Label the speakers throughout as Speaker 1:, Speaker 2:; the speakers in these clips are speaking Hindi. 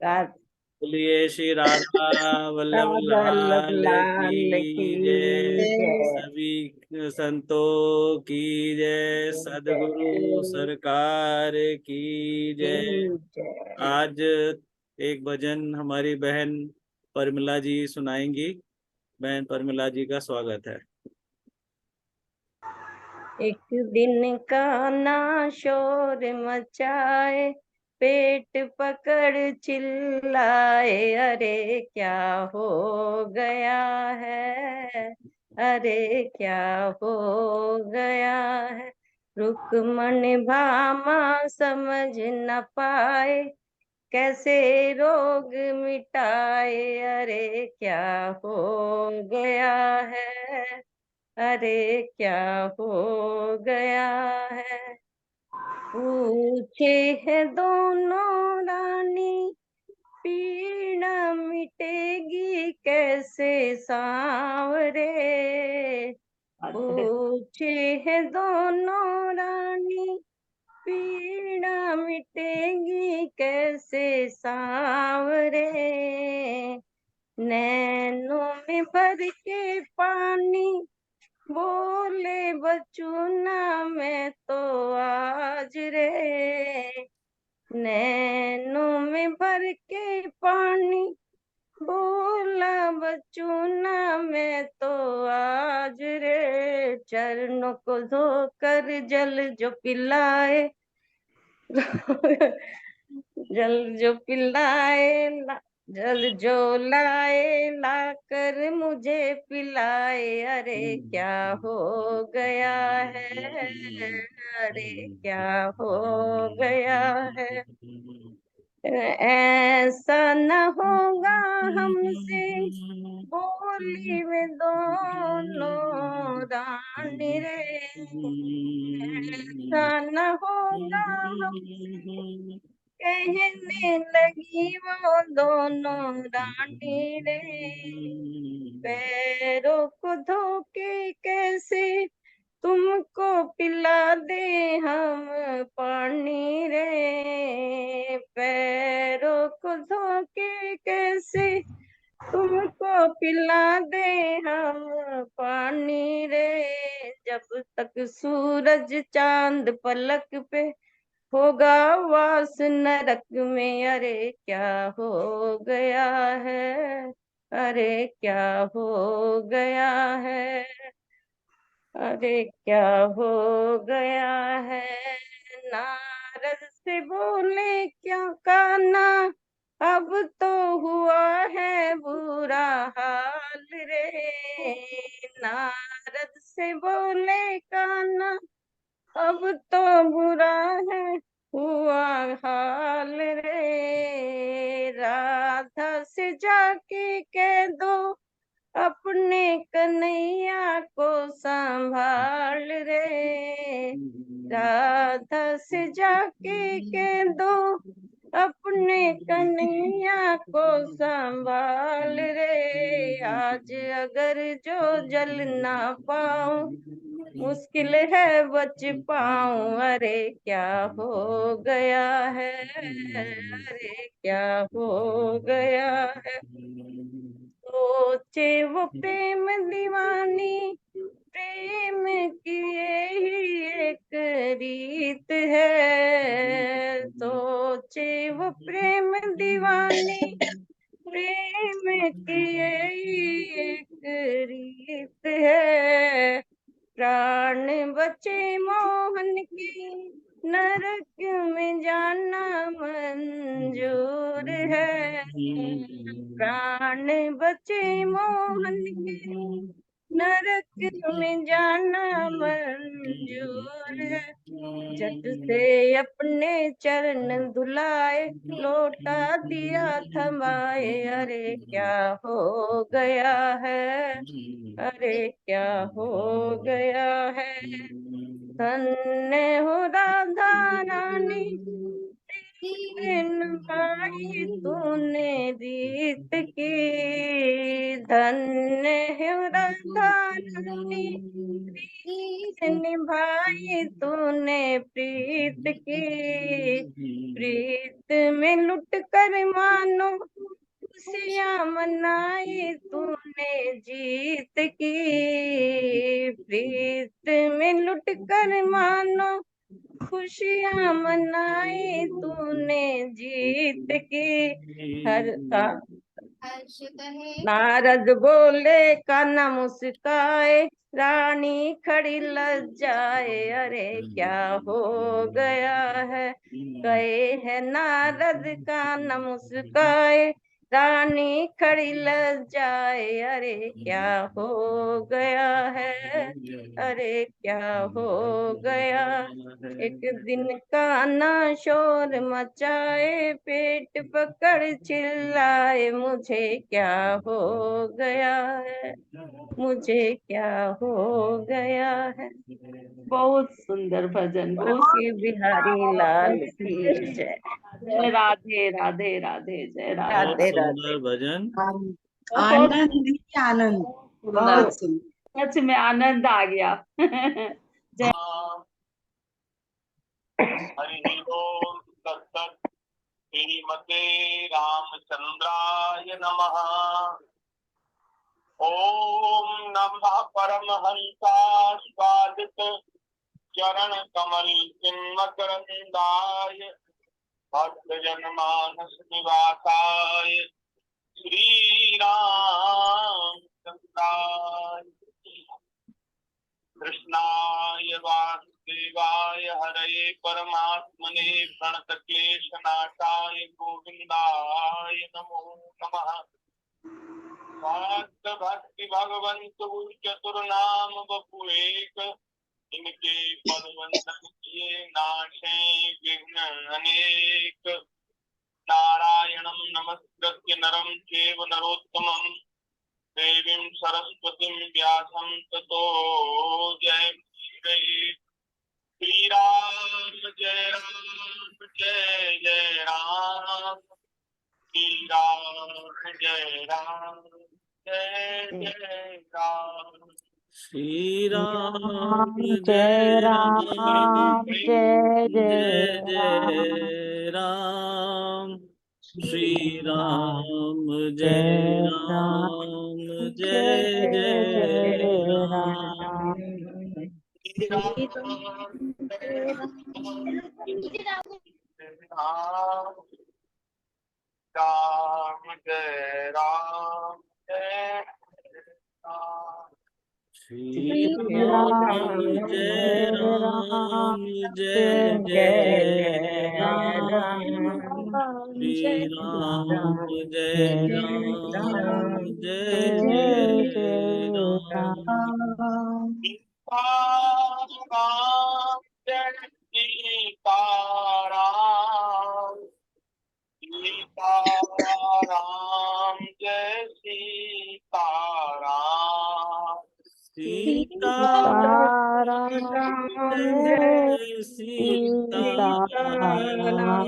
Speaker 1: राधा
Speaker 2: बोलिए श्री राधा वल्लभ
Speaker 1: वल्लभ
Speaker 2: लाल
Speaker 1: लाल की
Speaker 2: की जय।
Speaker 1: जय।
Speaker 2: सभी संतों की जय। सदगुरु
Speaker 1: जय
Speaker 2: सरकार की
Speaker 1: की
Speaker 2: जय।
Speaker 1: जय।
Speaker 2: आज एक भजन हमारी बहन परमिला जी सुनाएंगी। बहन परमिला जी का स्वागत है।
Speaker 1: एक दिन का ना शोर मचाए, पेट पकड़ चिल्लाए, अरे क्या हो गया है, अरे क्या हो गया है। रुक्मणी भामा समझ न पाए, कैसे रोग मिटाए, अरे क्या हो गया है, अरे क्या हो गया है। पूछे है दोनों रानी, पीड़ा मिटेगी कैसे सांवरे। पूछे है दोनों रानी, पीड़ा मिटेगी कैसे सांवरे। नैनों में भर के पानी, बोले बचूना मैं तो आज रे। नैनों में भर के पानी, बोला बचूना मैं तो आज रे। चरणों को धोकर जल जो पिलाए, जल जो पिलाए जल जो लाए, लाकर मुझे पिलाए, अरे क्या हो गया है, अरे क्या हो गया है। ऐसा न होगा हमसे, बोली वे दोनों रानी रे। ऐसा न होगा हमसे, कहने लगी वो दोनों रानी रे। पैरों को धो के कैसे तुमको पिला दे हम पानी रे। पैरों को धो के कैसे तुमको पिला दे हम पानी रे। जब तक सूरज चांद पलक पे होगा वास नरक में, अरे क्या हो गया है, अरे क्या हो गया है, अरे क्या हो गया है। नारद से बोले क्या काना, अब तो हुआ है बुरा हाल रे। नारद से बोले काना, अब तो बुरा है हुआ हाल रे। राधा से जाके कह दो, अपने कन्हैया को संभाल रे। राधा से जाके कह दो, अपने कन्हैया को संभाल रे। आज अगर जो जल ना पाऊं, मुश्किल है बच पाऊं, अरे क्या हो गया है, अरे क्या हो गया है। सोचे वो प्रेम दीवानी, प्रेम की यही एक रीत है। सोचे वो प्रेम दीवानी, प्रेम की यही एक रीत है। प्राण बचे मोहन की, नरक में जाना मंजूर है। प्राण बचे मोहन के, नरक में जाना मंजूर है। झट से अपने चरण धुलाए, लौटा दिया थमाए, अरे क्या हो गया है, अरे क्या हो गया है। धन्य हो राधा रानी, भाई तूने रीत की। धन्य है राधा रानी, रीत निभाई मनाई तूने प्रीत की, प्रीत में लुट कर मानो खुशियां मनाई तूने जीत की, प्रीत में लुट कर मानो खुशियां मनाई तूने जीत की। हर नारद बोले कान्हा मुस्काए, रानी खड़ी लज्जाए, अरे क्या हो गया है। गए है नारद कान्हा मुस्काए, रानी खड़ी लज्जाए, अरे क्या हो गया है, अरे क्या हो गया। एक दिन कान्हा शोर मचाए, पेट पकड़ चिल्लाए, मुझे क्या हो गया है, मुझे क्या हो गया है। बहुत सुंदर भजन। बोल श्री बिहारी लाल की जय। जय राधे राधे राधे, जय
Speaker 2: बहुत
Speaker 1: राधे राधे।
Speaker 2: सुंदर भजन।
Speaker 1: बहुत
Speaker 3: आनंद ही आनंद,
Speaker 1: सुंदर,
Speaker 3: बहुत सुंदर।
Speaker 1: सच में आनंद आ गया। जय।
Speaker 4: हरि ओम तत्सत्। श्रीमते रामचंद्राय नमः। ओम नमः परमहंसास्वादित चरण कमल चिन्मकरंदाय भक्तजनमानस निवासाय श्री रामचंद्राय कृष्णाय वासुदेवाय हरये परमात्मने प्रणतक्लेशनाशाय गोविंदाय नमो नमः। भक्त भक्ति भगवंतु चतुर्नाम बपु एक, इनके पदवंदन किए नाशे विघ्न अनेक। नारायणं नमस्कृत्य नरं चैव नरोत्तमं, देवीं सरस्वतीं व्यासं ततो जयमुदीरये। श्री राम जय राम जय जय राम, श्री राम जय राम जय जय राम।
Speaker 2: श्री राम
Speaker 3: जय
Speaker 2: जय
Speaker 3: राम
Speaker 2: राम
Speaker 3: जय
Speaker 2: जय
Speaker 3: जय
Speaker 2: जय राम। श्री राम जय
Speaker 3: जय राम
Speaker 2: राम जय
Speaker 3: जय
Speaker 2: जय
Speaker 3: जय
Speaker 2: राम।
Speaker 3: राम।
Speaker 4: श्री राम जय राम, राम जय राम जय राम।
Speaker 2: श्री राम
Speaker 3: राम
Speaker 2: जय
Speaker 3: जय राम
Speaker 2: राम जय
Speaker 3: जय
Speaker 1: जय
Speaker 2: जय
Speaker 1: जय
Speaker 2: राम।
Speaker 1: राम,
Speaker 2: श्री
Speaker 1: जय
Speaker 2: राम
Speaker 1: राम
Speaker 2: जय
Speaker 3: जय
Speaker 2: राम
Speaker 1: राम,
Speaker 2: जय
Speaker 3: जय
Speaker 2: जय
Speaker 3: जय
Speaker 2: राम।
Speaker 3: राम।
Speaker 4: सीताराम जय सीताराम, सीताराम जय सीताराम।
Speaker 2: सीताराम
Speaker 3: सीताराम जय
Speaker 2: जय सीताराम।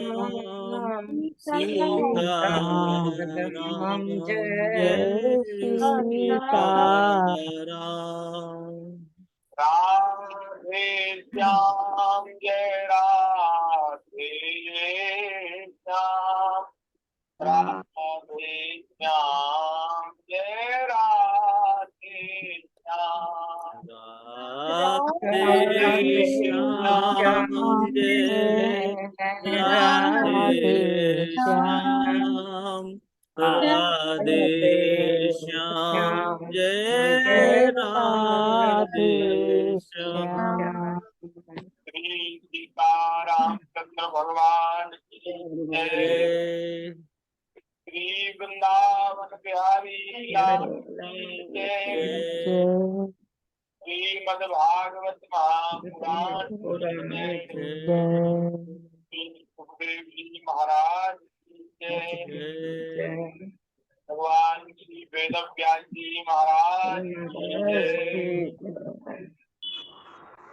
Speaker 1: सीताराम,
Speaker 2: सीताराम
Speaker 1: सीताराम
Speaker 3: जय
Speaker 2: जय
Speaker 3: सीताराम।
Speaker 2: सीताराम।
Speaker 4: राधे श्याम जय राधे श्याम, राधे श्याम जय राधे श्याम।
Speaker 2: राधे श्याम जय राधे श्याम, राधे श्याम जय राधे श्याम।
Speaker 4: श्री सीतारामचंद्र भगवान की जय।
Speaker 2: जय
Speaker 4: श्री वृंदावन बिहारी लाल की जय।
Speaker 2: जय
Speaker 4: श्रीमद् भागवत महापुराण की जय।
Speaker 2: जय
Speaker 4: श्री सुखदेव जी महाराज की जय।
Speaker 2: जय
Speaker 4: भगवान श्री वेद व्यास जी महाराज की जय।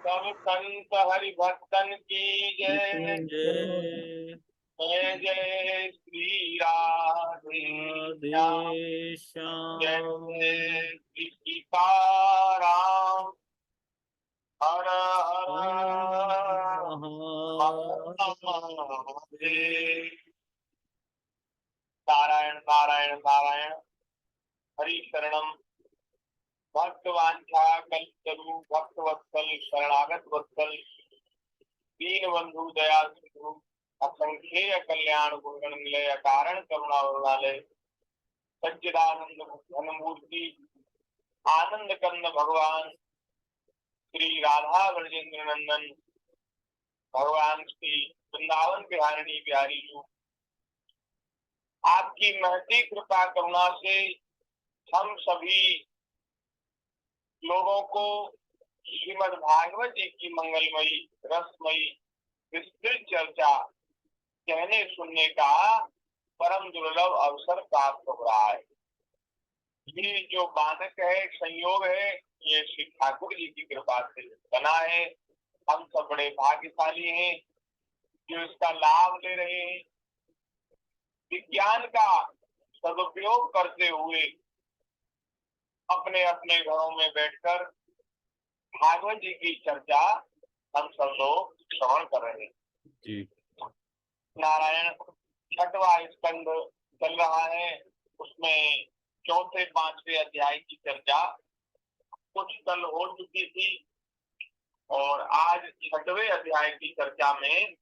Speaker 4: सब संत हरि भक्तन की जय।
Speaker 2: जय
Speaker 4: जय जय श्री राधे श्याम,
Speaker 2: राधे
Speaker 4: जय
Speaker 2: श्याम।
Speaker 4: जय श्री सीताराम। हर हर नमस्ते। नारायण नारायण नारायण। हरि शरणम। भक्तवांछा कल्पतरु भक्त वत्सल शरणागत वत्सल दीन बंधु दया सिंधु असंख्येय कल्याण गुण निलय कारण करुणा वरुणालय सच्चिदानंद घन मूर्ति आनंद कंद भगवान श्री राधा ब्रजेंद्र नंदन भगवान श्री वृंदावन बिहारिणी बिहारी जी, आपकी महती कृपा करुणा से हम सभी लोगों को श्रीमद् भागवत जी की मंगलमयी रसमयी विस्तृत चर्चा कहने सुनने का परम दुर्लभ अवसर प्राप्त हो रहा है। ये जो बाधक है, संयोग है, ये श्री ठाकुर जी की कृपा से बना है। हम सब बड़े भाग्यशाली हैं जो इसका लाभ ले रहे हैं। विज्ञान का सदुपयोग करते हुए अपने अपने घरों में बैठकर भागवत जी की चर्चा हम सब लोग श्रवण कर रहे हैं
Speaker 2: जी।
Speaker 4: नारायण छठवां स्कंद चल रहा है, उसमें चौथे पांचवे अध्याय की चर्चा कुछ कल हो चुकी थी और आज छठवें अध्याय की चर्चा में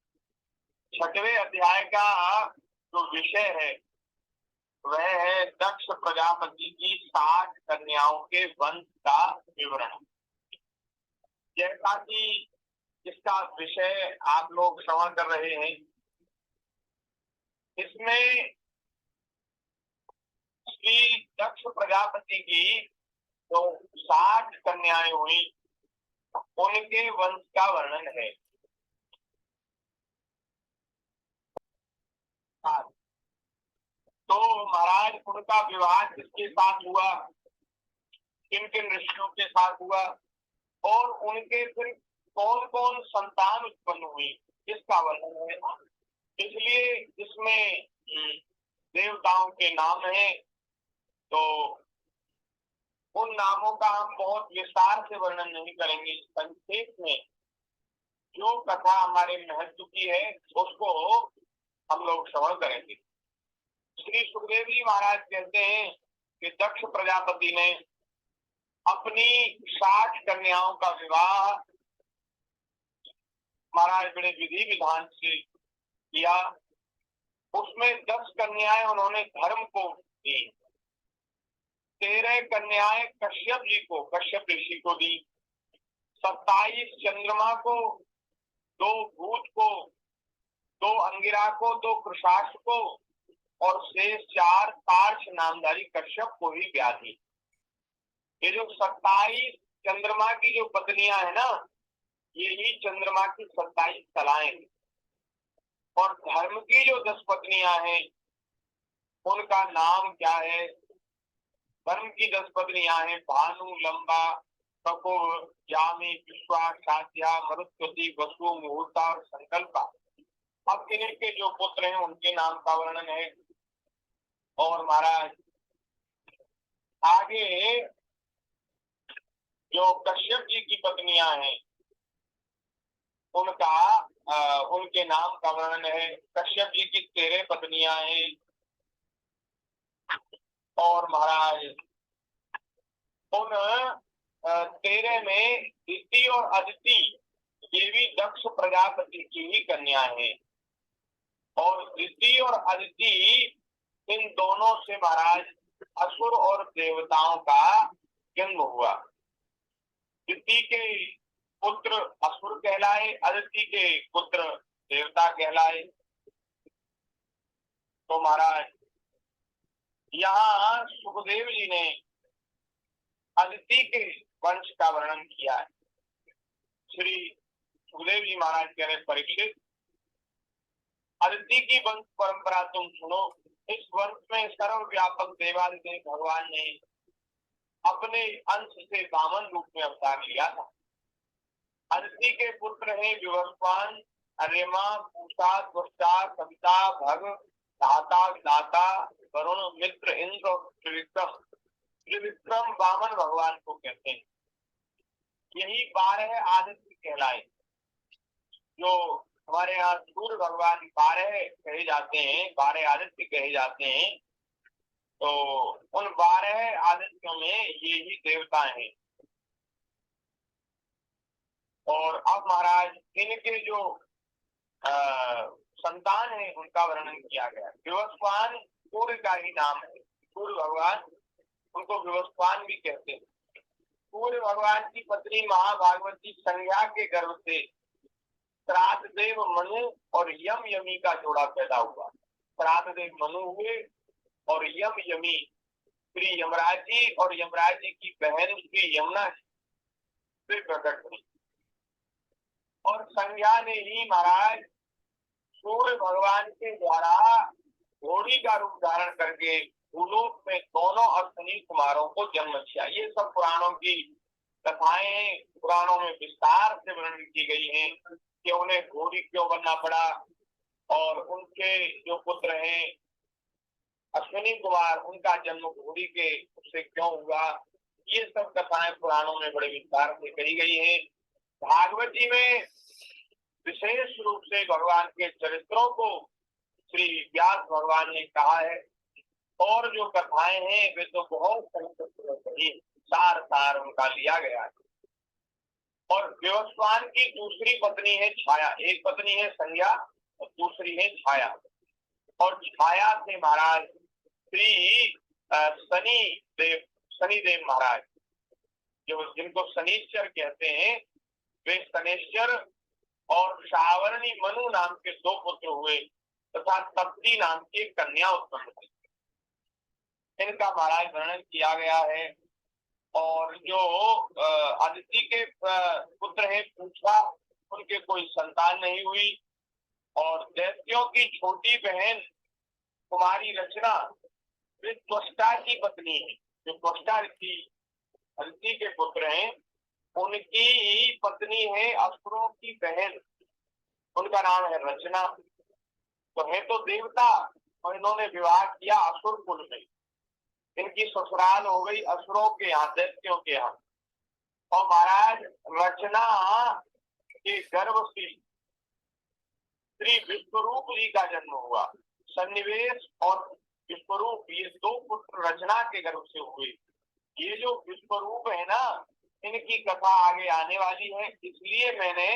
Speaker 4: छठवें अध्याय का जो विषय है वह है दक्ष प्रजापति की 60 कन्याओं के वंश का विवरण। जैसा कि इसका विषय आप लोग श्रवण कर रहे हैं, इसमें श्री दक्ष प्रजापति की जो 60 कन्याएं हुई उनके वंश का वर्णन है। तो महाराज उनका विवाह किसके साथ हुआ, किन किन ऋषियों के साथ हुआ और उनके फिर कौन कौन संतान उत्पन्न हुई, इसका वर्णन है। इसलिए इसमें देवताओं के नाम हैं, तो उन नामों का हम बहुत विस्तार से वर्णन नहीं करेंगे। संक्षेप में जो कथा हमारे महत्व की है उसको हम लोग श्रवण करेंगे। श्री सुखदेव जी महाराज कहते हैं कि दक्ष प्रजापति ने अपनी 60 कन्याओं का विवाह महाराज बड़े विधि विधान से किया। उसमें 10 कन्याएं उन्होंने धर्म को दी, 13 कन्याएं कश्यप जी को, कश्यप ऋषि को दी, 27 चंद्रमा को, 2 भूत को, 2 अंगिरा को, 2 कृषाश को और शेष 4 पार्श नामधारी कश्यप को ही ब्याह दी। ये जो 27 चंद्रमा की जो पत्नियां है ना, ये ही चंद्रमा की 27 कलाएं। और धर्म की जो 10 पत्नियां हैं उनका नाम क्या है? धर्म की 10 पत्नियां हैं भानु, लंबा, कपूर, जामी, विश्वा, साध्या, मरुत्वती, वसु, मुहूर्ता और संकल्पा। अब इनके जो पुत्र हैं उनके नाम का वर्णन है। और महाराज आगे जो कश्यप जी की पत्नियां हैं उनके नाम का वर्णन है। कश्यप जी की 13 पत्नियां हैं और महाराज उन 13 में दिति और अदिति ये भी दक्ष प्रजापति की ही कन्या है। और दिति और अदिति इन दोनों से महाराज असुर और देवताओं का जन्म हुआ। दिति के पुत्र असुर कहलाए, अदिति के पुत्र देवता कहलाए। तो महाराज यहाँ सुखदेव जी ने अदिति के वंश का वर्णन किया है। श्री सुखदेव जी महाराज कह रहे परीक्षित, अदिति की वंश परंपरा तुम सुनो। इस वंश में सर्वव्यापक देवादिदेव भगवान ने अपने अंश से वामन रूप में अवतार लिया था। अदिति के पुत्र हैं विवस्वान, अर्यमा, पूषा, त्वष्टा, सविता, भग, दाता, विदाता, वरुण, मित्र, इंद्र और त्रिविक्रम। त्रिविक्रम वामन भगवान को कहते हैं। यही 12 आदित्य कहलाए जो हमारे यहाँ सूर्य भगवान 12 कहे जाते हैं, 12 आदित्य कहे जाते हैं। तो उन 12 आदित्यों में ये ही देवता हैं। और अब महाराज इनके जो संतान है उनका वर्णन किया गया। विवस्वान सूर्य का ही नाम है, सूर्य भगवान, उनको विवस्वान भी कहते हैं। सूर्य भगवान की पत्नी महाभागवती संज्ञा के गर्भ से श्राद्ध देव मनु और यम यमी का जोड़ा पैदा हुआ। श्राद्ध देव मनु हुए और यम यमी श्री यमराज जी और यमराज जी की बहन श्री यमुना से प्रकट हुई। और संज्ञा ने ही महाराज सूर्य भगवान के द्वारा घोड़ी का रूप धारण करके भूलोक में दोनों अश्विनी कुमारों को जन्म दिया। ये सब पुराणों की कथाएं पुराणों में विस्तार से वर्णन की गई हैं कि उन्हें घोड़ी क्यों बनना पड़ा और उनके जो पुत्र हैं अश्विनी कुमार, उनका जन्म घोड़ी के उससे क्यों हुआ। ये सब कथाएं पुराणों में बड़े विस्तार से कही गई हैं। भागवत जी में विशेष रूप से भगवान के चरित्रों को श्री व्यास भगवान ने कहा है। और जो कथाएं हैं वे तो बहुत सार सार उनका लिया गया है। और विवस्वान की दूसरी पत्नी है छाया। एक पत्नी है संज्ञा और दूसरी है छाया। और छाया से महाराज श्री शनिदेव महाराज, जो जिनको शनिश्चर कहते हैं, वे शनिश्चर और सावरणी मनु नाम के 2 पुत्र हुए तथा तप्ती नाम की कन्या उत्पन्न हुई। इनका महाराज वर्णन किया गया है। और जो अदिति के पुत्र हैं पूछा, उनके कोई संतान नहीं हुई। और दैत्यों की छोटी बहन कुमारी रचना वे त्वष्टा की पत्नी है। जो त्वष्टा ऋषि अदिति के पुत्र हैं उनकी पत्नी है असुरों की बहन, उनका नाम है रचना। तो है तो देवता और इन्होंने विवाह किया असुर कुल में। इनकी ससुराल हो गई असुरों के यहाँ, दैत्यों के यहाँ। और महाराज रचना के गर्भ से श्री विश्वरूप जी का जन्म हुआ। सन्निवेश और विश्वरूप ये 2 पुत्र रचना के गर्भ से हुए। ये जो विश्वरूप है ना, इनकी कथा आगे आने वाली है, इसलिए मैंने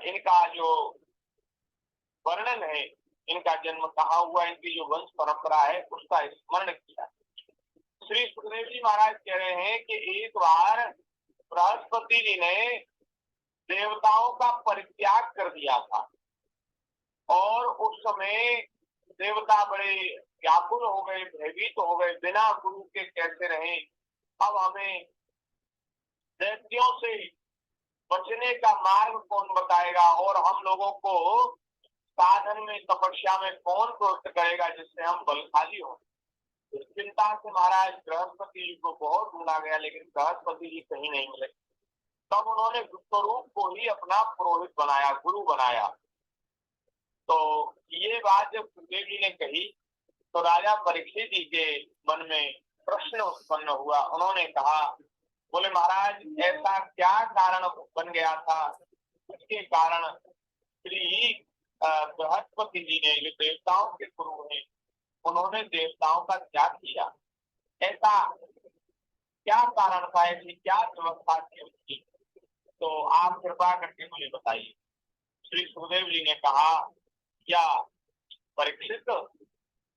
Speaker 4: इनका जो वर्णन है, इनका जन्म कहाँ हुआ, इनकी जो वंश परंपरा है उसका स्मरण किया। श्री सुखदेव जी महाराज कह रहे हैं कि एक बार बृहस्पति जी ने देवताओं का परित्याग कर दिया था और उस समय देवता बड़े व्याकुल हो गए, भयभीत हो गए, बिना गुरु के कैसे रहे। अब हमें दैत्यों से बचने का मार्ग कौन बताएगा और हम लोगों को साधन में तपस्या में कौन प्रवृत्त करेगा जिससे हम बलशाली हो। इस चिंता से महाराज बृहस्पति जी को बहुत ढूंढा गया, लेकिन बृहस्पति जी कहीं नहीं मिले। तब उन्होंने विश्वरूप को ही अपना पुरोहित बनाया, गुरु बनाया। तो ये बात जब सुखदेव जी ने कही तो राजा परीक्षित जी के मन में प्रश्न उत्पन्न हुआ। उन्होंने कहा, बोले महाराज ऐसा क्या कारण बन गया था जिसके कारण श्री बृहस्पति जी ने, जो देवताओं के गुरु हैं, उन्होंने देवताओं का त्याग किया। ऐसा क्या कारण था, ऐसी क्या व्यवस्था थी उसकी, तो आप कृपा करके मुझे बताइए। श्री सुखदेव जी ने कहा, क्या परीक्षित,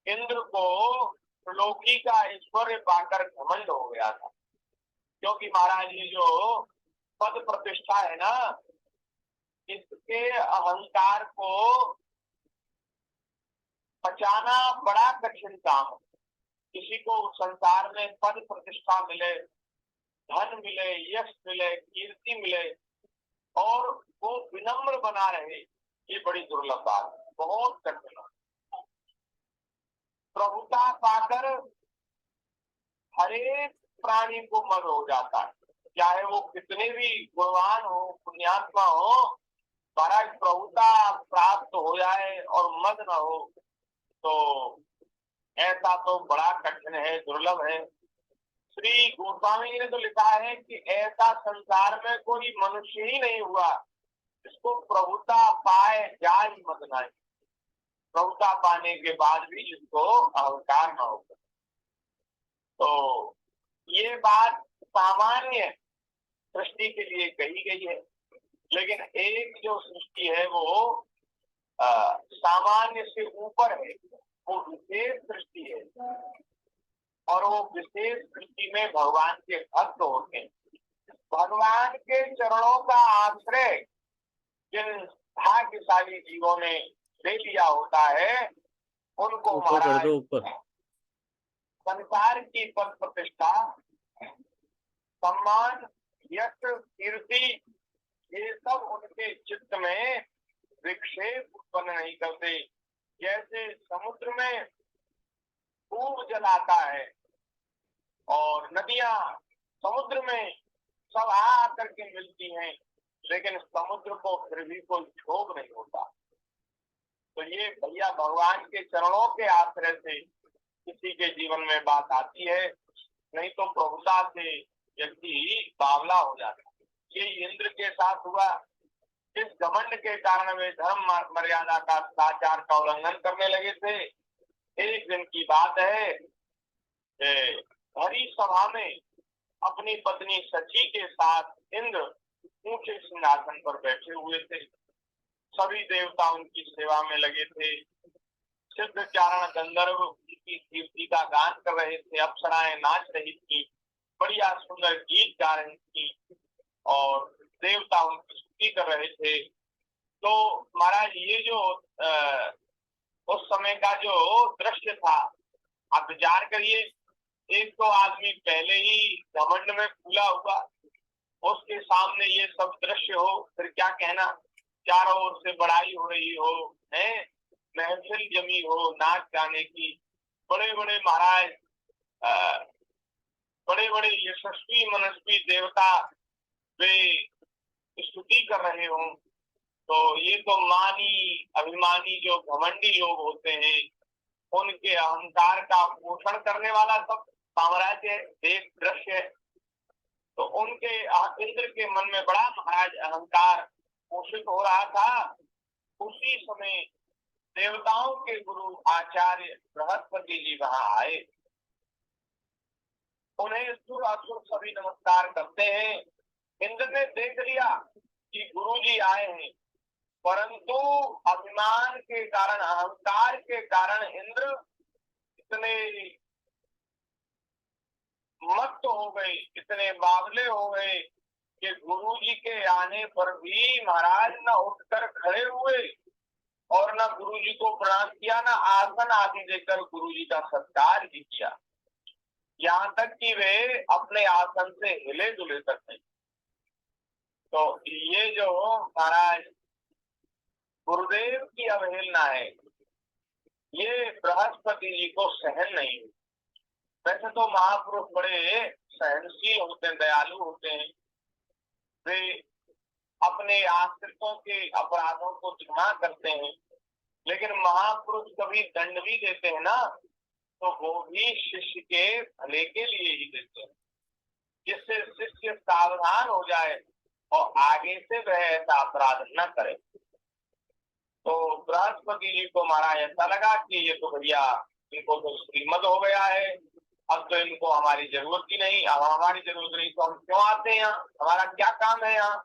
Speaker 4: इंद्र को त्रिलोकी का ऐश्वर्य पाकर घमंड हो गया था। क्योंकि महाराज ये जो पद प्रतिष्ठा है ना, इसके अहंकार को पचाना बड़ा कठिन काम है। किसी को संसार में पद प्रतिष्ठा मिले, धन मिले, यश मिले, कीर्ति मिले और वो विनम्र बना रहे, ये बड़ी दुर्लभ बात है, बहुत कठिन। प्रभुता पाकर हरेक प्राणी को मद हो जाता है, चाहे वो कितने भी गुणवान हो, पुण्यात्मा हो, महाराज प्रभुता प्राप्त हो जाए और मद न हो तो ऐसा तो बड़ा कठिन है, दुर्लभ है। श्री गोस्वामी जी ने तो लिखा है कि ऐसा संसार में कोई मनुष्य ही नहीं हुआ इसको प्रभुता पाए जा ही मत नहीं, प्रभुता पाने के बाद भी जिसको अहंकार न हो। तो ये बात सामान्य सृष्टि के लिए कही गई है, लेकिन एक जो सृष्टि है वो सामान्य से ऊपर है, वो विशेष सृष्टि है। और वो विशेष सृष्टि में भगवान के भक्त होते हैं। भगवान के चरणों का आश्रय जिन भाग्यशाली जीवों ने ले लिया होता है, उनको
Speaker 2: ऊपर कर
Speaker 4: महाराज
Speaker 2: दो, ऊपर।
Speaker 4: संसार की पद प्रतिष्ठा, सम्मान, यश, कीर्ति, ये सब उनके चित्त में विक्षेप उत्पन्न नहीं करते। जैसे समुद्र में खूब जल आता है और नदियां समुद्र में सब आ करके मिलती हैं, लेकिन समुद्र को फिर भी कोई क्षोभ नहीं होता। तो ये भैया भगवान के चरणों के आश्रय से किसी के जीवन में बात आती है, नहीं तो प्रभुता से व्यक्ति बावला हो जाता है। ये इंद्र के साथ हुआ। इस घमंड के कारण वे धर्म मर्यादा का सदाचार का उल्लंघन करने लगे थे। एक दिन की बात है, हरी सभा में अपनी पत्नी सची के साथ इंद्र ऊंचे सिंहासन पर बैठे हुए थे। सभी देवता उनकी सेवा में लगे थे। सिद्ध चारण गंधर्व उनकी कीर्ति का गान कर रहे थे, अप्सराएं नाच रही थी, बढ़िया सुंदर गीत गा रही थी और देवता उनकी स्तुति कर रहे थे। तो महाराज ये जो उस समय का जो दृश्य था, आप विचार करिए, एक तो आदमी पहले ही घमंड में फूला हुआ, उसके सामने ये सब दृश्य हो, फिर क्या कहना। चारों ओर से बड़ाई हो रही हो, है महफिल जमी हो नाच गाने की, बड़े बड़े महाराज बड़े बड़े यशस्वी मनस्वी देवता वे स्तुति कर रहे हो। तो ये तो मानी अभिमानी जो घमंडी लोग होते हैं, उनके अहंकार का पोषण करने वाला सब साम्राज्य देश दृश्य है। तो उनके इंद्र के मन में बड़ा महाराज अहंकार पोषित हो रहा था। उसी समय देवताओं के गुरु आचार्य बृहस्पति जी वहां आए। उन्हें सुर असुर सभी नमस्कार करते हैं। इंद्र ने देख लिया कि गुरु जी आए हैं, परंतु अभिमान के कारण, अहंकार के कारण इंद्र इतने मत्त हो गए, इतने बावले हो गए कि गुरु जी के आने पर भी महाराज न उठकर खड़े हुए और न गुरु जी को प्रणाम किया, न आसन आदि देकर गुरु जी का सत्कार भी किया। यहाँ तक कि वे अपने आसन से हिले डुले तक नहीं। तो ये जो महाराज गुरुदेव की अवहेलना है, ये बृहस्पति जी को सहन नहीं हुई। वैसे तो महापुरुष बड़े सहनशील होते हैं, दयालु होते हैं, वे अपने आश्रितों के अपराधों को क्षमा करते हैं, लेकिन महापुरुष कभी दंड भी देते हैं ना, तो वो भी शिष्य के भले के लिए ही देते हैं, जिससे शिष्य सावधान हो जाए और आगे से वह ऐसा अपराध न करे। तो बृहस्पति जी को महाराज ऐसा लगा कि ये तो भैया इनको तो श्रीमत हो गया है, अब तो इनको हमारी जरूरत ही नहीं। अब हमारी जरूरत नहीं तो हम क्यों आते हैं यहाँ, हमारा क्या काम है यहाँ,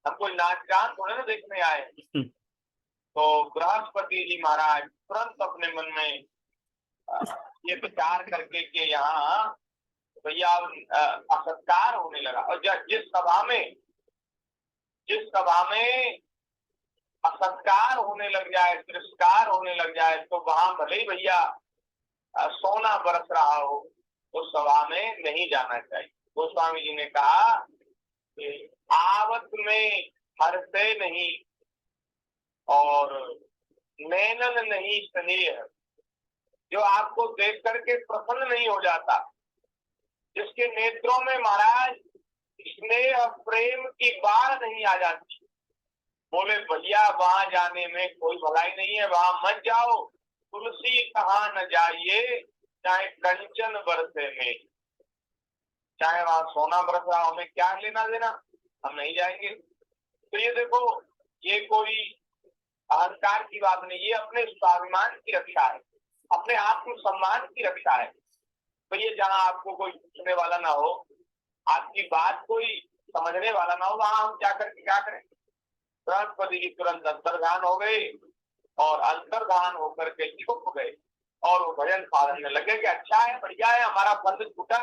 Speaker 4: हम कोई नाच गान थोड़े ना देखने आए। तो बृहस्पति जी महाराज तुरंत अपने मन में ये विचार करके कि यहाँ भैया असत्कार होने लगा। और जिस सभा में असत्कार होने लग जाए, तिरस्कार होने लग जाए, तो वहां भले ही भैया सोना बरस रहा हो, तो सभा में नहीं जाना चाहिए। गोस्वामी जी ने कहा कि आवत में हरते नहीं और नैनन नहीं स्नेह, जो आपको देख करके प्रसन्न नहीं हो जाता, जिसके नेत्रों में महाराज स्नेह और प्रेम की बाढ़ नहीं आ जाती, बोले भैया वहां जाने में कोई भलाई नहीं है, वहां मत जाओ, तुलसी कहाँ न जाइए, चाहे कंचन बरसे में, चाहे वहां सोना बरस रहा, हमें क्या लेना देना, हम नहीं जाएंगे। तो ये देखो ये कोई अहंकार की बात नहीं, ये अपने स्वाभिमान की रक्षा है, अपने आत्म सम्मान की रक्षा है। तो ये जहाँ आपको कोई पूछने वाला ना हो, आपकी बात कोई समझने वाला ना हो, वहां हम क्या करें? बृहस्पति जी तुरंत अंतर्धान हो गए और अंतर्धान होकर के छुप गए और वो भजन फाड़ने लगे कि अच्छा है, बढ़िया है, हमारा फंद छूटा।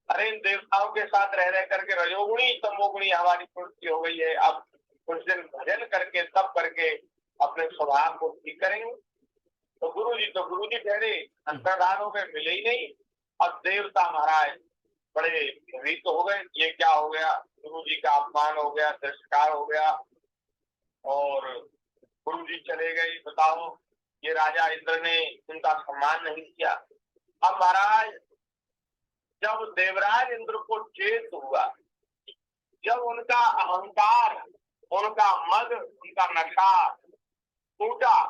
Speaker 4: अरे इन देवताओं के साथ रह करके रजोगुणी तमोगुणी हमारी पूर्ति हो गई है, अब कुछ दिन भजन करके तब करके अपने स्वभाव को ठीक करेंगे। तो गुरु जी ठहरे, अंतर्धान हो गए, मिले ही नहीं। अब देवता महाराज बड़े भयभीत हो गए, ये क्या हो गया, गुरु जी का अपमान हो गया, तिरस्कार हो गया। और गुरु जी चले गए, बताओ ये राजा इंद्र ने उनका सम्मान नहीं किया। अब महाराज जब देवराज इंद्र को चेत हुआ, जब उनका अहंकार, उनका मद, उनका नशा टूटा,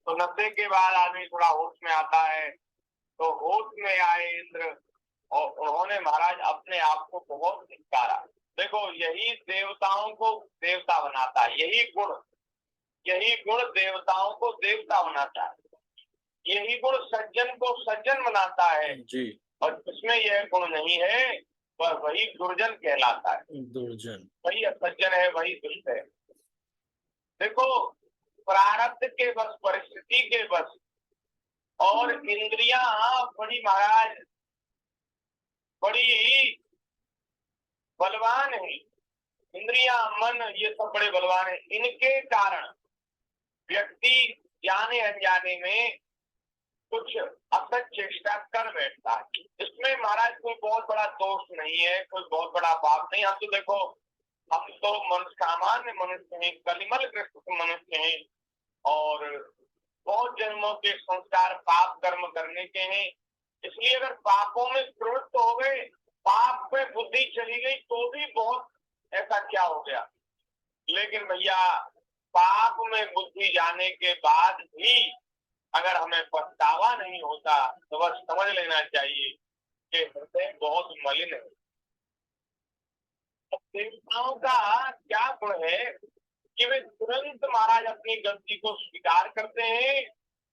Speaker 4: तो नशे के बाद आदमी थोड़ा होश में आता है। तो होश में आए इंद्र और उन्होंने महाराज अपने आप को बहुत धिक्कारा। देखो यही देवताओं को देवता बनाता है, यही गुण देवताओं को देवता बनाता है, यही गुण सज्जन को सज्जन बनाता है
Speaker 2: जी।
Speaker 4: और जिसमें यह गुण नहीं है वह वही दुर्जन कहलाता है।
Speaker 2: दुर्जन
Speaker 4: वही असज्जन है, वही दुष्ट है। देखो प्रारब्ध के बस, परिस्थिति के बस और इंद्रियां बड़ी महाराज बड़ी बलवान है, इंद्रियां मन ये सब बड़े बलवान है। इनके कारण व्यक्ति जाने अनजाने में कुछ असत चेष्टा कर बैठता है। इसमें महाराज कोई बहुत बड़ा दोष नहीं है, कोई बहुत बड़ा पाप नहीं। हम तो देखो, हम तो मनुष्य, सामान्य मनुष्य हैं, कलिमल ग्रस्त मनुष्य हैं और बहुत जन्मों के संस्कार पाप कर्म करने के हैं। इसलिए अगर पापों में प्रवृत्त हो गए, पाप पे बुद्धि चली गई तो भी बहुत ऐसा क्या हो गया। लेकिन भैया पाप में बुद्धि जाने के बाद भी अगर हमें पछतावा नहीं होता तो बस समझ लेना चाहिए कि हृदय बहुत मलिन है। देवताओं का क्या गुण है कि वे तुरंत महाराज अपनी गलती को स्वीकार करते हैं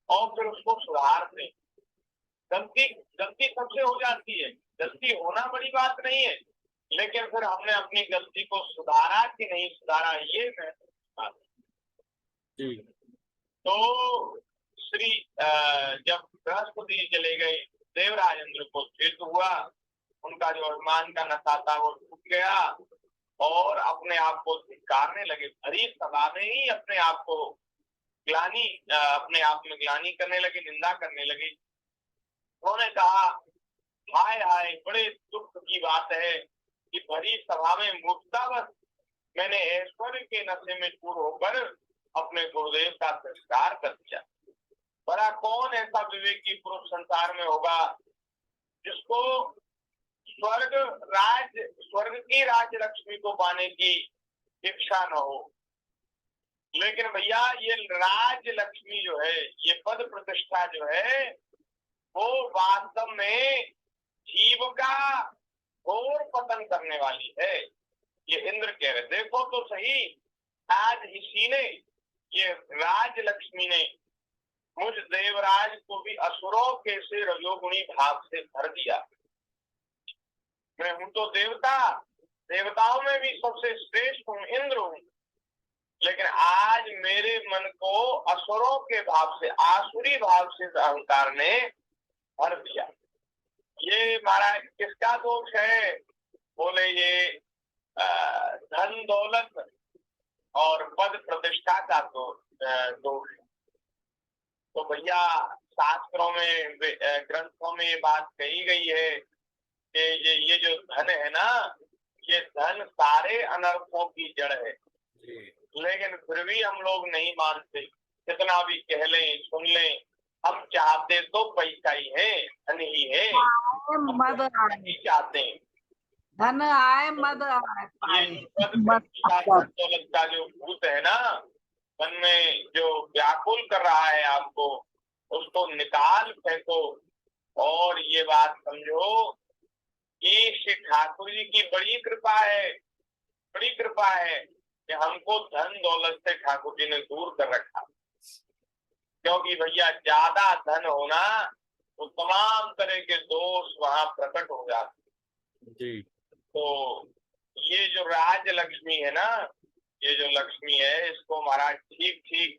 Speaker 4: और फिर उसको सुधारते हैं। गलती सबसे हो जाती है, गलती होना बड़ी बात नहीं है, लेकिन फिर हमने अपनी गलती को सुधारा कि नहीं सुधारा, ये मैं
Speaker 2: जी।
Speaker 4: तो श्री जब बृहस्पति चले गए, देवराज इंद्र को चेत हुआ, उनका जो अभिमान का नशा था वो टूट गया और अपने आप को धिक्कारने लगे। भरी सभा में ही अपने आप को ग्लानि, अपने आप में ग्लानि करने लगे, निंदा करने लगे। उन्होंने कहा हाय हाय, बड़े दुख की बात है कि भरी सभा में मूर्खतावश मैंने ऐश्वर्य के नशे में चूर होकर अपने गुरुदेव का तिरस्कार कर दिया। बड़ा कौन ऐसा विवेकी पुरुष संसार में होगा जिसको स्वर्ग की राज लक्ष्मी को पाने की इच्छा न हो। लेकिन भैया ये राज लक्ष्मी जो है, ये पद प्रतिष्ठा जो है, वो वास्तव में जीव का घोर पतन करने वाली है। ये इंद्र कह रहे, देखो तो सही, आज इसी ने, ये राज लक्ष्मी ने मुझ देवराज को भी असुरों के से रजोगुणी भाव से भर दिया। मैं हूं तो देवता, देवताओं में भी सबसे श्रेष्ठ हूँ, इंद्र हूँ, लेकिन आज मेरे मन को असुरों के भाव से, आसुरी भाव से अहंकार ने भर दिया। ये महाराज किसका दोष है? बोले ये धन दौलत और पद प्रतिष्ठा का दोष। तो भैया शास्त्रों में, ग्रंथों में ये बात कही गई है कि ये जो धन है ना, ये धन सारे अनर्थों की जड़ है। लेकिन फिर भी हम लोग नहीं मानते, कितना भी कह लें, सुन लें, हम चाहते तो पैसा ही है, धन ही है,
Speaker 3: मद
Speaker 4: नहीं चाहते हैं।
Speaker 3: धन आए मद आए
Speaker 4: ये दौलत का जो भूत है ना, मन में जो व्याकुल कर रहा है आपको, उसको निकाल फेंको। और ये बात समझो कि श्री ठाकुर जी की बड़ी कृपा है, बड़ी कृपा है कि हमको धन दौलत से ठाकुर जी ने दूर कर रखा, क्योंकि भैया ज्यादा धन होना तो तमाम तरह के दोष वहां प्रकट हो जाते
Speaker 2: जी।
Speaker 4: तो ये जो राज लक्ष्मी है ना, ये जो लक्ष्मी है, इसको महाराज ठीक ठीक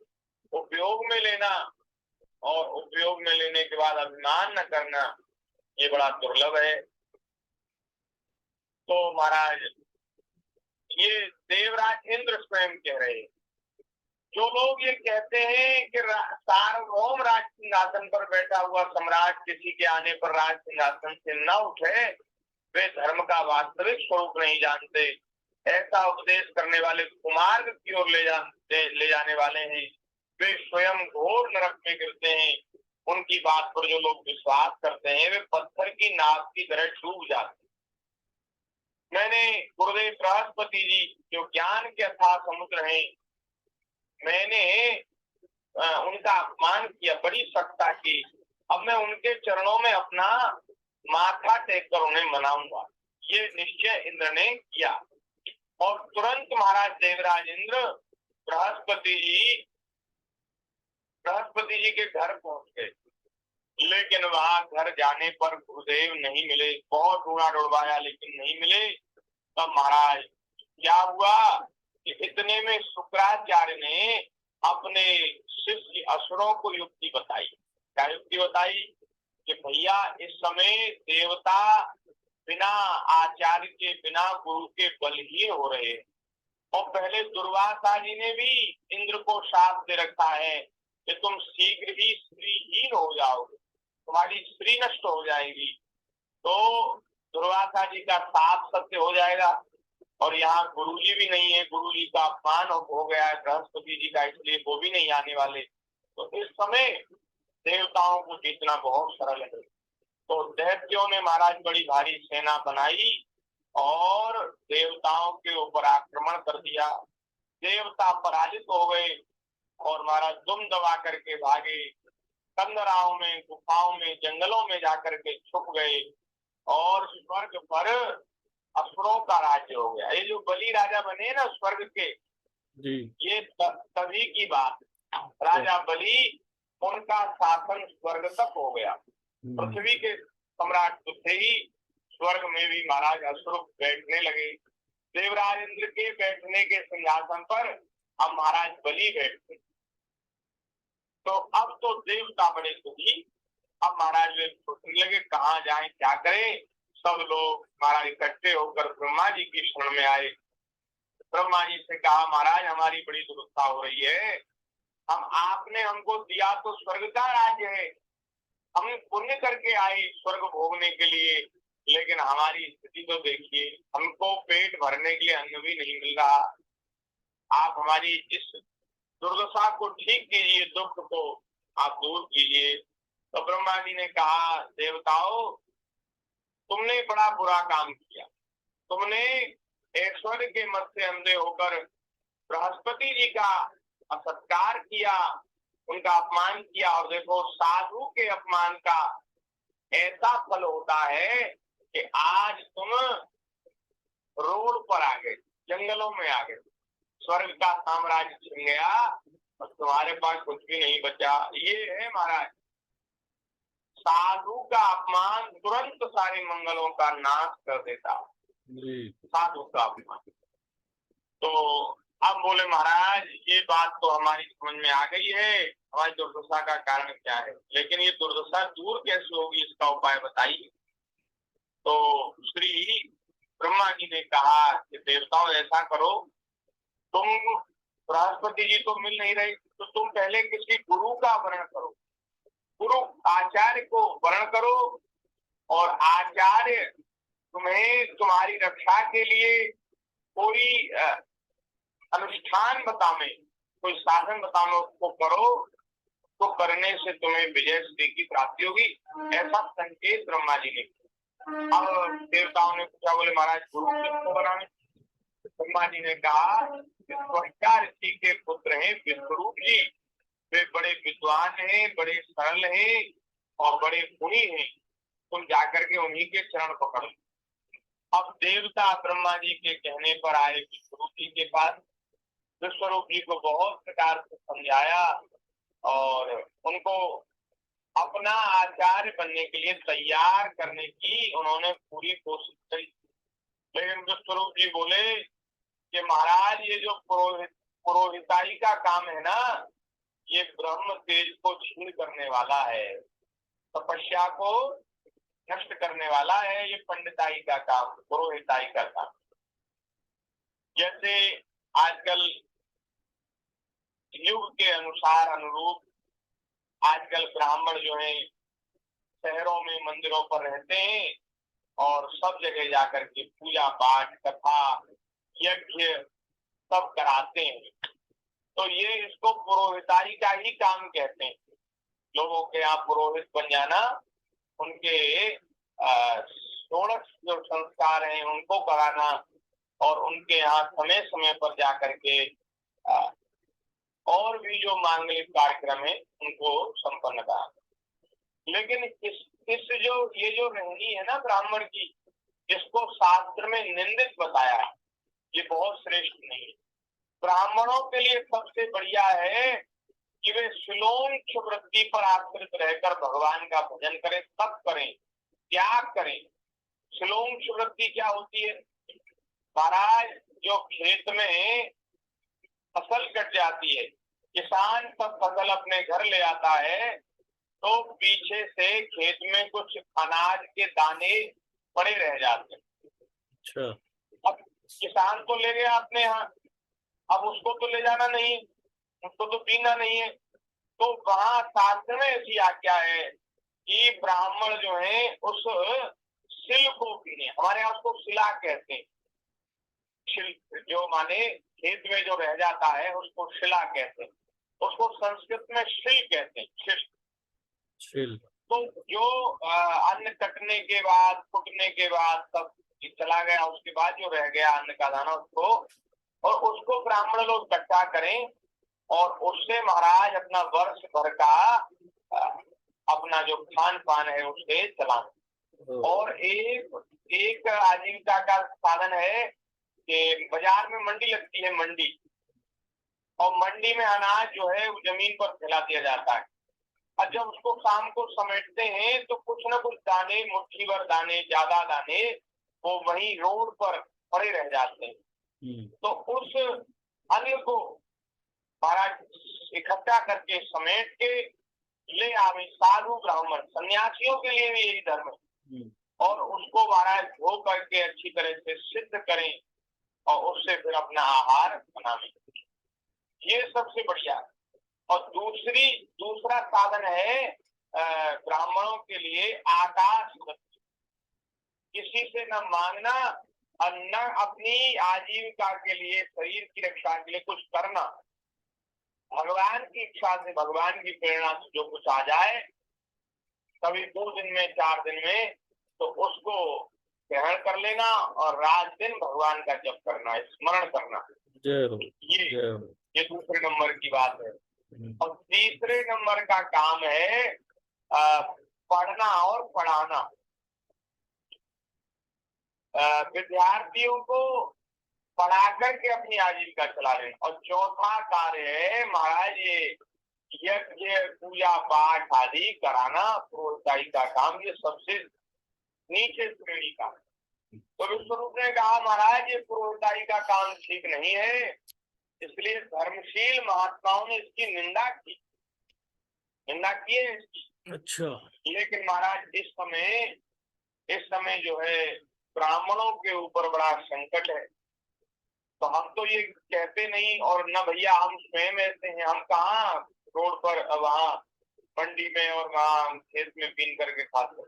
Speaker 4: उपयोग में लेना और उपयोग में लेने के बाद अभिमान न करना, ये बड़ा दुर्लभ है। तो महाराज ये देवराज इंद्र स्वयं कह रहे हैं, जो लोग ये कहते हैं कि सार्वभौम राज सिंहासन पर बैठा हुआ सम्राट किसी के आने पर राज सिंहासन से न उठे, वे धर्म का वास्तविक स्वरूप नहीं जानते। ऐसा उपदेश करने वाले कुमार्ग की ओर ले जाने वाले हैं, वे स्वयं घोर नरक में गिरते हैं। उनकी बात पर जो लोग विश्वास करते हैं वे पत्थर की नाव की तरह डूब जाते हैं। मैंने गुरुदेव बृहस्पति जी जो ज्ञान के अथाह समुद्र हैं, मैंने उनका अपमान किया, बड़ी सख्ता की। अब मैं उनके चरणों में अपना माथा टेक कर उन्हें मनाऊंगा, ये निश्चय इंद्र ने किया। और तुरंत महाराज देवराज इंद्र बृहस्पति जी के घर पहुंच गए, लेकिन वहां घर जाने पर गुरुदेव नहीं मिले। बहुत ढूंढा ढूंढवाया लेकिन नहीं मिले। तब महाराज क्या हुआ कि इतने में शुक्राचार्य ने अपने शिष्य असुरों को युक्ति बताई। क्या युक्ति बताई कि भैया इस समय देवता बिना आचार्य के, बिना गुरु के बलहीन हो रहे हैं। और पहले दुर्वासा जी ने भी इंद्र को शाप दे रखा है कि तुम शीघ्र ही स्त्रीहीन हो जाओगे, तुम्हारी स्त्री नष्ट हो जाएगी। तो दुर्वासा जी का शाप सत्य हो जाएगा। और यहाँ गुरुजी भी नहीं है, गुरुजी का अपमान हो गया है बृहस्पति जी का, इसलिए वो भी नहीं आने वाले। तो इस समय देवताओं को जीतना बहुत सरल है। तो दैत्यों ने महाराज बड़ी भारी सेना बनाई और देवताओं के ऊपर आक्रमण कर दिया। देवता पराजित हो गए और महाराज दुम दबा करके भागे, कंदराओं में, गुफाओं में, जंगलों में जाकर के छुप गए और स्वर्ग पर असुरों का राज्य हो गया। ये जो बलि राजा बने ना स्वर्ग के
Speaker 2: जी,
Speaker 4: ये तभी की बात। राजा बलि, उनका शासन स्वर्ग तक हो गया। पृथ्वी के सम्राट तो थे ही, स्वर्ग में भी महाराज असुर बैठने लगे। देवराज इंद्र के बैठने के सिंहासन पर अब महाराज बलि बैठते। तो अब तो देवता बड़े दुखी। अब महाराज वे सोचने लगे कहाँ जाएं, क्या करें। सब लोग महाराज इकट्ठे होकर ब्रह्मा जी की शरण में आए। ब्रह्मा जी से कहा महाराज हमारी बड़ी दुर्दशा हो रही है, हम आपने हमको दिया तो स्वर्ग का राज्य है, हम पुण्य करके आए स्वर्ग भोगने के लिए, लेकिन हमारी स्थिति तो देखिए, हमको पेट भरने के लिए अन्न भी नहीं मिल रहा। आप हमारी इस दुर्दशा को ठीक कीजिए, दुख को आप दूर कीजिए। तो ब्रह्मा जी ने कहा देवताओं, तुमने बड़ा बुरा काम किया, तुमने ऐश्वर्य के मत से अंधे होकर बृहस्पति जी का असत्कार किया, उनका अपमान किया। और देखो साधु के अपमान का ऐसा फल होता है कि आज तुम रोड पर आ गए, जंगलों में आ गए, स्वर्ग का साम्राज्य छिन गया और तुम्हारे पास कुछ भी नहीं बचा। ये है महाराज, साधु का अपमान तुरंत सारे मंगलों का नाश कर देता, साधु का अपमान। तो अब बोले महाराज ये बात तो हमारी समझ में आ गई है, हमारी दुर्दशा का कारण क्या है, लेकिन ये दुर्दशा दूर कैसे होगी, इसका उपाय बताइए। तो श्री ब्रह्मा जी ने कहा कि देवताओं ऐसा करो, तुम बृहस्पति जी तो मिल नहीं रहे, तो तुम पहले किसी गुरु का वर्ण करो, गुरु आचार्य को वर्ण करो और आचार्य तुम्हें तुम्हारी रक्षा के लिए कोई अनुष्ठान बतावे, कोई साधन बतावे, उसको करो, तो करने से तुम्हें विजय श्री की प्राप्ति होगी। ऐसा संकेत ब्रह्मा जी ने। अब देवताओं ने पूछा, बोले महाराज गुरु किसको बनावे। ब्रह्मा जी ने कहा त्वष्टा ऋषि के पुत्र हैं विश्वरूप जी, वे बड़े विद्वान हैं, बड़े सरल हैं और बड़े गुणी हैं, तुम जाकर के उन्हीं के चरण पकड़ो। अब देवता ब्रह्मा जी के कहने पर आए विश्वरूप जी के पास। विश्वरूप जी को बहुत प्रकार से समझाया और उनको अपना आचार्य बनने के लिए तैयार करने की उन्होंने पूरी कोशिश करी। लेकिन विश्वरूप जी बोले कि महाराज ये जो पुरोहिताई का काम है ना, ये ब्रह्म तेज को क्षीण करने वाला है, तपस्या को नष्ट करने वाला है। ये पंडिताई का काम, पुरोहिताई का काम। जैसे आजकल युग के अनुसार अनुरूप आजकल ब्राह्मण जो है शहरों में मंदिरों पर रहते हैं और सब जगह जाकर के पूजा पाठ कथा यज्ञ सब कराते हैं। तो ये इसको पुरोहिताई का ही काम कहते हैं। लोगों के यहाँ पुरोहित बन जाना, उनके 16 जो संस्कार हैं उनको कराना और उनके यहाँ समय समय पर जाकर के और भी जो मांगलिक कार्यक्रम है उनको संपन्न कराना। लेकिन इस जो ये जो रहनी है ना ब्राह्मण की, इसको शास्त्र में निंदित बताया है। ये बहुत श्रेष्ठ नहीं है। ब्राह्मणों के लिए सबसे बढ़िया है कि वे श्लोंक्ष वृत्ति पर आश्रित रहकर भगवान का भजन करें, तप करें, त्याग करें। श्लोंक्ष वृत्ति क्या होती है? महाराज जो खेत में फसल कट जाती है, किसान सब फसल अपने घर ले आता है, तो पीछे से खेत में कुछ अनाज के दाने पड़े रह जाते हैं।
Speaker 2: अच्छा।
Speaker 4: अब किसान तो ले गया अपने यहाँ, अब उसको तो ले जाना नहीं, उसको तो पीना नहीं है। तो वहां शास्त्र में ऐसी आज्ञा है कि ब्राह्मण जो है उस सिल को पीने, हमारे यहाँ उसको सिला कहते हैं। शिल जो माने खेत में जो रह जाता है उसको शिला कहते हैं, उसको संस्कृत में शिल कहते हैं। शिल। तो जो अन्न कटने के बाद, फूटने के बाद सब चला गया, उसके बाद जो रह गया अन्न का दाना, उसको ब्राह्मण लोग इकट्ठा करें और उससे महाराज अपना वर्ष भर का अपना जो खान पान है उससे चलाएं। और एक आजीविका का साधन है कि बाजार में मंडी लगती है, मंडी, और मंडी में अनाज जो है वो जमीन पर फैला दिया जाता है। और जब उसको शाम को समेटते हैं तो कुछ न कुछ दाने, मुट्ठी भर दाने, ज्यादा दाने वो वहीं रोड पर पड़े रह जाते हैं। तो उस अन्न को महाराज इकट्ठा करके समेट के ले आवे साधु ब्राह्मण, सन्यासियों के लिए भी यही धर्म है, और उसको महाराज धो करके अच्छी तरह से सिद्ध करें और उससे फिर अपना आहार बनावे। ये सबसे बढ़िया। और दूसरा साधन है ब्राह्मणों के लिए आकाश वृत्ति। किसी से न मांगना और न अपनी आजीविका के लिए, शरीर की रक्षा के लिए कुछ करना। भगवान की इच्छा से, भगवान की प्रेरणा से जो कुछ आ जाए, कभी 2 दिन में 4 दिन में, तो उसको ग्रहण कर लेना और रात दिन भगवान का जप करना, स्मरण करना। ये दूसरे नंबर की बात है। और तीसरे नंबर का काम है पढ़ना और पढ़ाना। विद्यार्थियों को पढ़ा करके अपनी आजीविका चला रहे। और चौथा कार्य है महाराज ये यज्ञ, पूजा पाठ आदि कराना, पुरोहिताई का काम, ये सबसे नीचे श्रेणी का। तो विश्वरूप ने कहा महाराज ये पुरोहिताई का काम ठीक नहीं है, इसलिए धर्मशील महात्माओं ने इसकी निंदा की है।
Speaker 2: अच्छा।
Speaker 4: लेकिन महाराज इस समय जो है ब्राह्मणों के ऊपर बड़ा संकट है। तो हम तो ये कहते नहीं, और न भैया हम स्वयं ऐसे हैं, हम कहाँ रोड पर वहाँ मंडी में और वहाँ खेत में पीन करके खाते।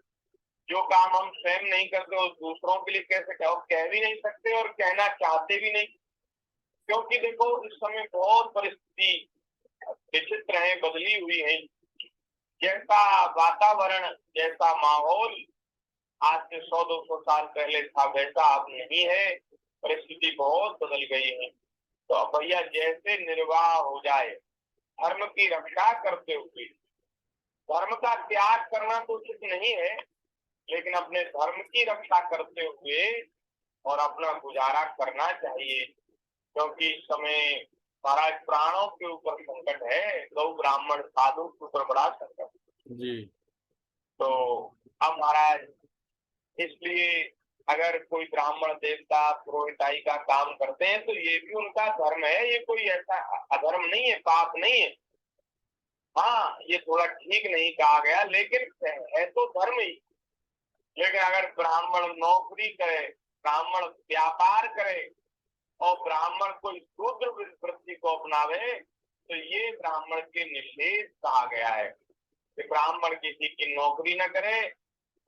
Speaker 4: जो काम हम स्वयं नहीं करते और दूसरों के लिए कैसे कह भी नहीं सकते और कहना चाहते भी नहीं। क्योंकि देखो इस समय बहुत परिस्थिति विचित्र है, बदली हुई है। जैसा वातावरण, जैसा माहौल आज से 100-200 साल पहले था, वैसा अब नहीं है। परिस्थिति बहुत बदल गई है। तो अब भैया जैसे निर्वाह हो जाए, धर्म की रक्षा करते हुए, धर्म का त्याग करना तो उचित नहीं है, लेकिन अपने धर्म की रक्षा करते हुए और अपना गुजारा करना चाहिए। क्योंकि इस समय महाराज प्राणों के ऊपर संकट है, गौ ब्राह्मण साधु के ऊपर बड़ा संकट
Speaker 2: जी।
Speaker 4: तो अब महाराज इसलिए अगर कोई ब्राह्मण देवता पुरोहिताई का काम करते हैं तो ये भी उनका धर्म है, ये कोई ऐसा अधर्म नहीं है, पाप नहीं है। हाँ, ये थोड़ा ठीक नहीं कहा गया लेकिन है तो धर्म ही। लेकिन अगर ब्राह्मण नौकरी करे, ब्राह्मण व्यापार करे और ब्राह्मण कोई शूद्र वृत्ति को अपनावे तो ये ब्राह्मण के निषेध कहा गया है कि ब्राह्मण किसी की नौकरी न करे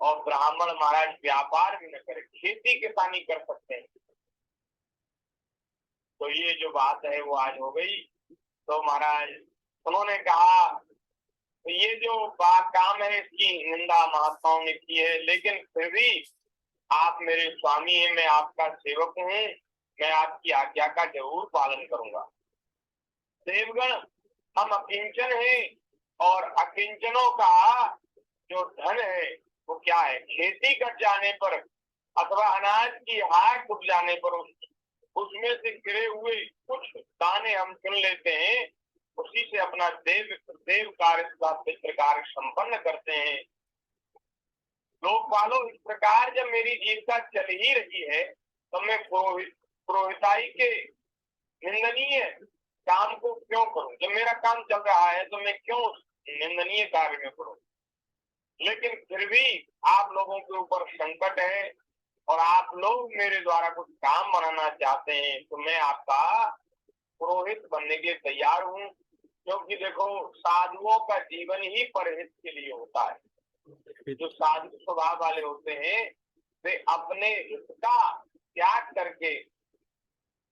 Speaker 4: और ब्राह्मण महाराज व्यापार भी न करे, खेती किसानी कर सकते हैं। तो ये जो बात है वो आज हो गई। तो महाराज उन्होंने कहा तो ये जो काम है इसकी निंदा महात्माओं ने की है, लेकिन फिर भी आप मेरे स्वामी हैं, मैं आपका सेवक हूँ, मैं आपकी आज्ञा का जरूर पालन करूंगा। देवगण, हम अकिंचन हैं और अकिंचनों का जो धन है वो क्या है, खेती कर जाने पर अथवा अनाज की हाट उग जाने पर उसमें से गिरे हुए कुछ दाने हम चुन लेते हैं, उसी से अपना देव कार्य पितृ कार्य संपन्न करते हैं। लोकपालों, इस प्रकार जब मेरी जीविका चल ही रही है तो मैं पुरोहिताई के निंदनीय काम को क्यों करूं? जब मेरा काम चल रहा है तो मैं क्यों निंदनीय कार्य में करूं? लेकिन फिर भी आप लोगों के ऊपर संकट है और आप लोग मेरे द्वारा कुछ काम बनाना चाहते हैं तो मैं आपका पुरोहित बनने के लिए तैयार हूँ, क्योंकि देखो साधुओं का जीवन ही परहित के लिए होता है। जो साधु स्वभाव वाले होते हैं वे अपने हित का त्याग करके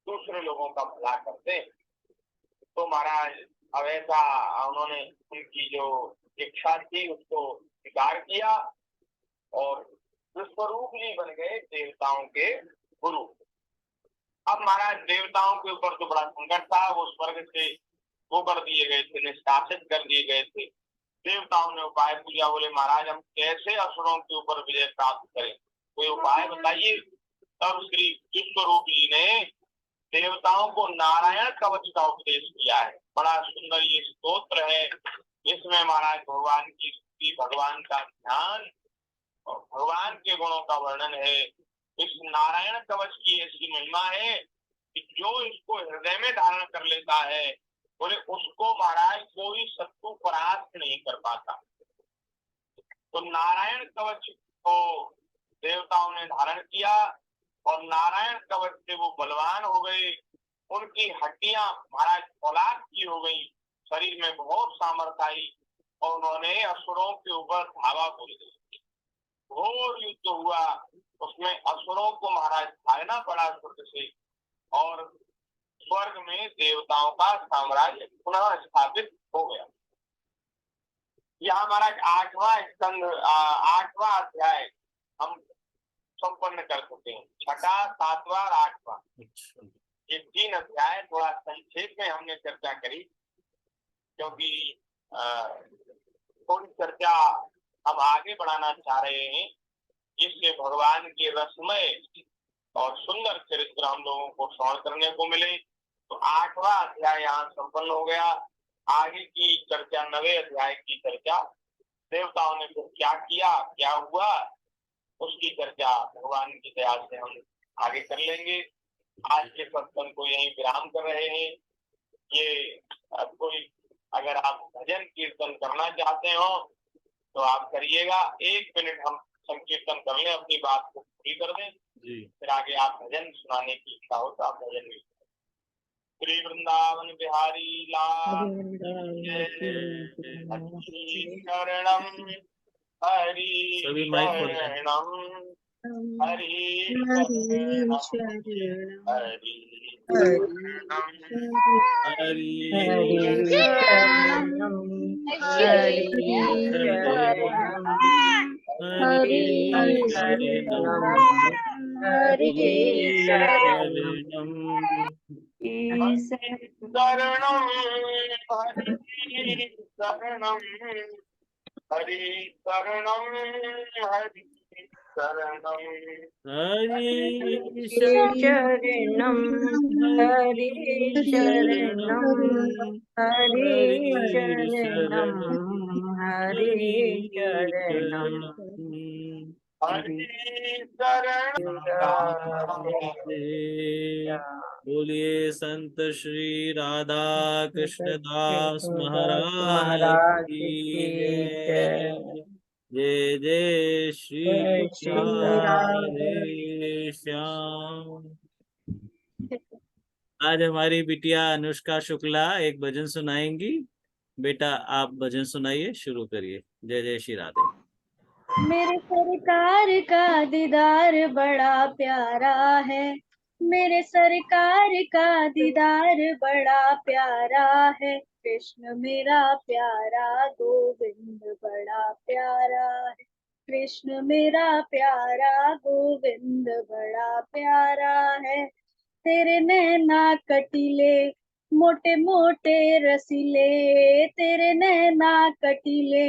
Speaker 4: दूसरे लोगों का भला करते हैं। तो महाराज अब ऐसा उन्होंने उनकी जो इच्छा थी उसको स्वीकार किया और विश्वरूप जी बन गए देवताओं के गुरु। अब महाराज देवताओं के ऊपर तो बड़ा संकट था, वो स्वर्ग से वो कर दिए गए थे, निष्कासित कर दिए गए थे। देवताओं ने उपाय पूछा, बोले महाराज हम कैसे असुरों के ऊपर विजय प्राप्त करें, कोई उपाय बताइए। तब श्री विश्वरूप जी ने देवताओं को नारायण कवच का उपदेश किया है। बड़ा सुंदर ये स्तोत्र है, इसमें महाराज भगवान की स्तुति, भगवान का ध्यान और भगवान के गुणों का वर्णन है। इस नारायण कवच की ऐसी महिमा है कि जो इसको हृदय में धारण कर लेता है बोले उसको महाराज कोई शत्रु परास्त नहीं कर पाता। तो नारायण कवच को देवताओं ने धारण किया और नारायण कवच से वो बलवान हो गए, उनकी हड्डियां महाराज फौलाद की हो गई, शरीर में बहुत सामर्थ्य आई और उन्होंने असुरों के ऊपर धावा बोल दी। घोर युद्ध हुआ, उसमें असुरों को महाराज भागना पड़ा स्वर्ग से और स्वर्ग में देवताओं का साम्राज्य पुनः स्थापित हो गया। यहाँ महाराज 8वां स्कंद 8वां अध्याय हम संपन्न कर चुके हैं। 6, 7वां और 8वां ये 3 अध्याय थोड़ा संक्षेप में हमने चर्चा करी, क्योंकि थोड़ी चर्चा हम आगे बढ़ाना चाह रहे हैं जिससे भगवान के रसमय और सुंदर चरित्र हम लोगों को श्रवण करने को मिले। तो 8वां अध्याय यहाँ संपन्न हो गया। आगे की चर्चा 9वें अध्याय की चर्चा, देवताओं ने फिर क्या किया, क्या हुआ, उसकी चर्चा भगवान की दया से हम आगे कर लेंगे। आज के सत्संग को यहीं विराम कर रहे हैं। ये कोई अगर आप भजन कीर्तन करना चाहते हो तो आप करिएगा। 1 मिनट हम संकीर्तन कर लें, अपनी बात को पूरी कर दें जी। फिर आगे आप भजन सुनाने की इच्छा हो तो आप भजन भी। श्री वृंदावन बिहारी लाल शरणम हरि शरणम हरि शरणम हरि शरणम हरि शरणम हरि शरणं
Speaker 2: हरि
Speaker 1: शरणं हरि शरणं हरि शरणं हरि शरणं
Speaker 4: हरि शरणं
Speaker 2: बोलिए संत श्री राधा कृष्ण दास महाराज
Speaker 1: महाराज
Speaker 2: की
Speaker 1: की
Speaker 2: जय।
Speaker 1: जय।
Speaker 2: जय जय श्री
Speaker 1: जय श्री
Speaker 2: राधे श्याम। आज हमारी बिटिया अनुष्का शुक्ला एक भजन सुनाएंगी। बेटा आप भजन सुनाइए, शुरू करिए। जय जय श्री राधे।
Speaker 5: मेरे सरकार का दीदार बड़ा प्यारा है, मेरे सरकार का दीदार बड़ा प्यारा है। कृष्ण मेरा प्यारा गोविंद बड़ा प्यारा है, कृष्ण मेरा प्यारा गोविंद बड़ा प्यारा है। तेरे नैना कटीले मोटे मोटे रसीले, तेरे नैना कटीले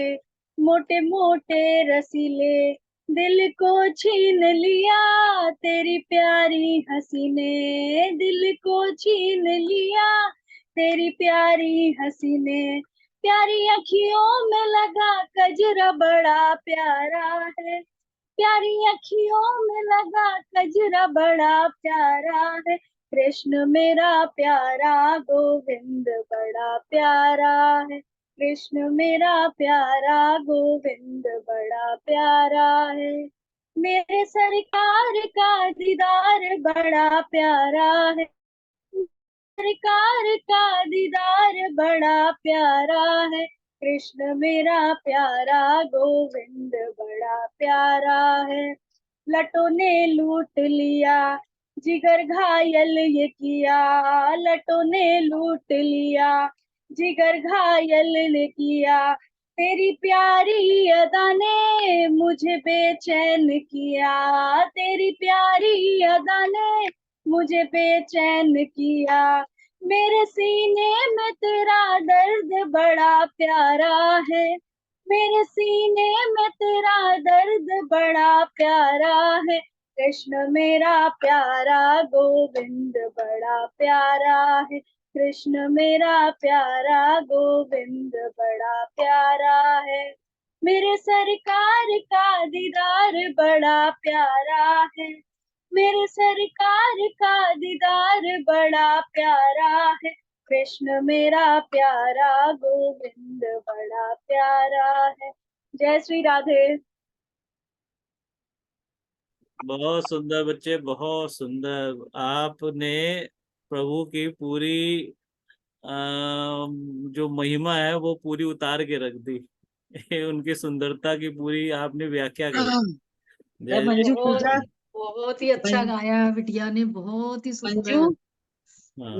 Speaker 5: मोटे मोटे रसीले, दिल को छीन लिया तेरी प्यारी हंसी ने, दिल को छीन लिया तेरी प्यारी हंसी ने। प्यारी अखियों में लगा कजरा बड़ा प्यारा है, प्यारी अखियों में लगा कजरा बड़ा प्यारा है। कृष्ण मेरा प्यारा गोविंद बड़ा प्यारा है, कृष्ण मेरा प्यारा गोविंद बड़ा प्यारा है। मेरे सरकार का दीदार बड़ा प्यारा है, सरकार का दीदार बड़ा प्यारा है। कृष्ण मेरा प्यारा गोविंद बड़ा प्यारा है। लटों ने लूट लिया जिगर घायल ये किया, लटों ने लूट लिया जिगर घायल ने किया। तेरी प्यारी अदा ने मुझे बेचैन किया, तेरी प्यारी अदा ने मुझे बेचैन किया। मेरे सीने में तेरा दर्द बड़ा प्यारा है, मेरे सीने में तेरा दर्द बड़ा प्यारा है। कृष्ण मेरा प्यारा गोविंद बड़ा प्यारा है, कृष्ण मेरा प्यारा गोविंद बड़ा प्यारा है। मेरे सरकार का दीदार बड़ा प्यारा है, मेरे सरकार का दीदार बड़ा प्यारा है। कृष्ण मेरा प्यारा गोविंद बड़ा प्यारा है। जय श्री राधे।
Speaker 2: बहुत सुंदर बच्चे, बहुत सुंदर। आपने प्रभु की पूरी जो महिमा है वो पूरी उतार के रख दी। उनकी सुंदरता की पूरी आपने व्याख्या कर दी। जय
Speaker 6: मंजू
Speaker 1: बहुत
Speaker 6: पूजा,
Speaker 1: बहुत ही अच्छा गाया बिटिया ने, बहुत ही सुंदर।
Speaker 2: हाँ।